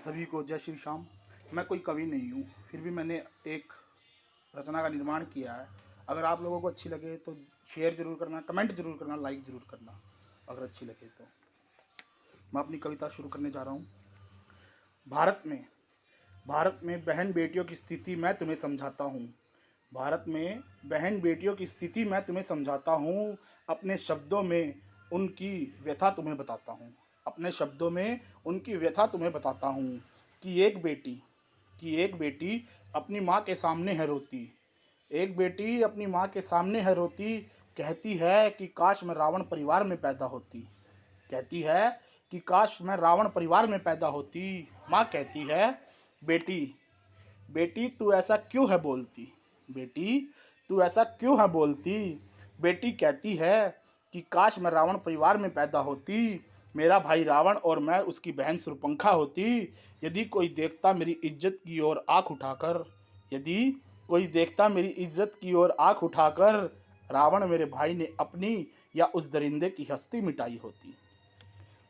सभी को जय श्री श्याम। मैं कोई कवि नहीं हूँ, फिर भी मैंने एक रचना का निर्माण किया है। अगर आप लोगों को अच्छी लगे तो शेयर ज़रूर करना, कमेंट ज़रूर करना, लाइक ज़रूर करना अगर अच्छी लगे तो। मैं अपनी कविता शुरू करने जा रहा हूँ। भारत में बहन बेटियों की स्थिति मैं तुम्हें समझाता हूँ। भारत में बहन बेटियों की स्थिति मैं तुम्हें समझाता हूँ। अपने शब्दों में उनकी व्यथा तुम्हें बताता हूँ। अपने शब्दों में उनकी व्यथा तुम्हें बताता हूँ कि एक बेटी अपनी माँ के सामने है रोती। एक बेटी अपनी माँ के सामने है रोती। कहती है कि काश मैं रावण परिवार में पैदा होती। कहती है कि काश मैं रावण परिवार में पैदा होती। माँ कहती है, बेटी बेटी तू ऐसा क्यों है बोलती। बेटी तू ऐसा क्यों है बोलती। बेटी कहती है कि काश मैं रावण परिवार में पैदा होती। मेरा भाई रावण और मैं उसकी बहन सुरपंखा होती। यदि कोई देखता मेरी इज्जत की ओर आंख उठाकर यदि कोई देखता मेरी इज्जत की ओर आंख उठाकर रावण मेरे भाई ने अपनी या उस दरिंदे की हस्ती मिटाई होती।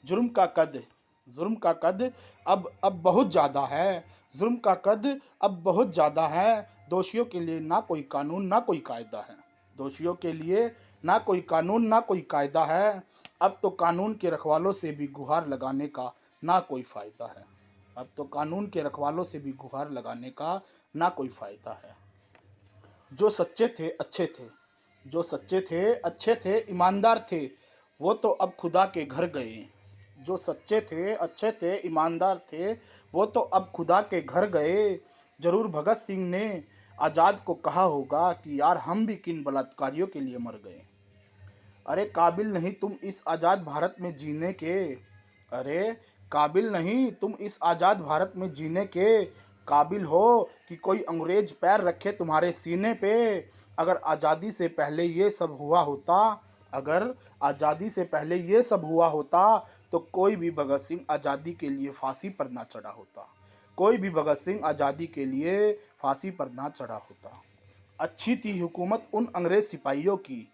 जुर्म का कद जुर्म का कद अब बहुत ज़्यादा है। जुर्म का कद अब बहुत ज़्यादा है। दोषियों के लिए ना कोई कानून ना कोई कायदा है। दोषियों के लिए ना कोई कानून ना कोई कायदा है। अब तो कानून के रखवालों से भी गुहार लगाने का ना कोई फ़ायदा है। अब तो कानून के रखवालों से भी गुहार लगाने का ना कोई फ़ायदा है। जो सच्चे थे अच्छे थे जो सच्चे थे अच्छे थे ईमानदार थे, वो तो अब खुदा के घर गए। जो सच्चे थे अच्छे थे ईमानदार थे, वो तो अब खुदा के घर गए। जरूर भगत सिंह ने आज़ाद को कहा होगा कि यार हम भी किन बलात्कारियों के लिए मर गए। अरे काबिल नहीं तुम इस आज़ाद भारत में जीने के। अरे काबिल नहीं तुम इस आज़ाद भारत में जीने के। काबिल हो कि कोई अंग्रेज पैर रखे तुम्हारे सीने पे। अगर आज़ादी से पहले ये सब हुआ होता अगर आज़ादी से पहले ये सब हुआ होता तो कोई भी भगत सिंह आज़ादी के लिए फांसी पर ना चढ़ा होता। कोई भी भगत सिंह आज़ादी के लिए फांसी पर ना चढ़ा होता। अच्छी थी हुकूमत उन अंग्रेज़ सिपाहियों की।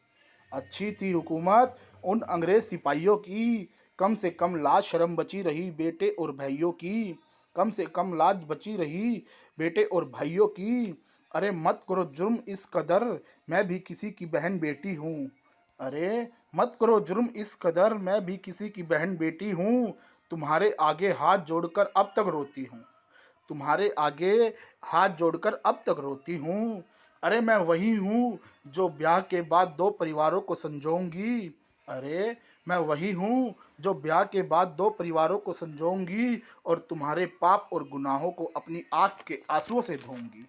अच्छी थी हुकूमत उन अंग्रेज़ सिपाहियों की। कम से कम लाज शर्म बची रही बेटे और भाइयों की। कम से कम लाज बची रही बेटे और भाइयों की। अरे मत करो जुर्म इस कदर, मैं भी किसी की बहन बेटी हूँ। अरे मत करो जुर्म इस कदर, मैं भी किसी की बहन बेटी हूँ। तुम्हारे आगे हाथ जोड़कर अब तक रोती हूँ। तुम्हारे आगे हाथ जोड़कर अब तक रोती हूँ। अरे मैं वही हूँ जो ब्याह के बाद दो परिवारों को संजोऊंगी। अरे मैं वही हूँ जो ब्याह के बाद दो परिवारों को संजोऊंगी और तुम्हारे पाप और गुनाहों को अपनी आँख के आंसुओं से धोऊंगी।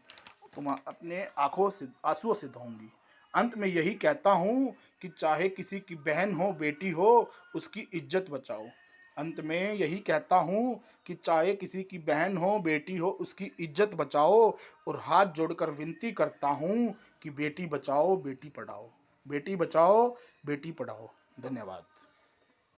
तुम अपने आँखों से आंसुओं से धोऊंगी। अंत में यही कहता हूँ कि चाहे किसी की बहन हो बेटी हो, उसकी इज्जत बचाओ। अंत में यही कहता हूँ कि चाहे किसी की बहन हो बेटी हो, उसकी इज्जत बचाओ और हाथ जोड़कर विनती करता हूँ कि बेटी बचाओ बेटी पढ़ाओ। बेटी बचाओ बेटी पढ़ाओ। धन्यवाद।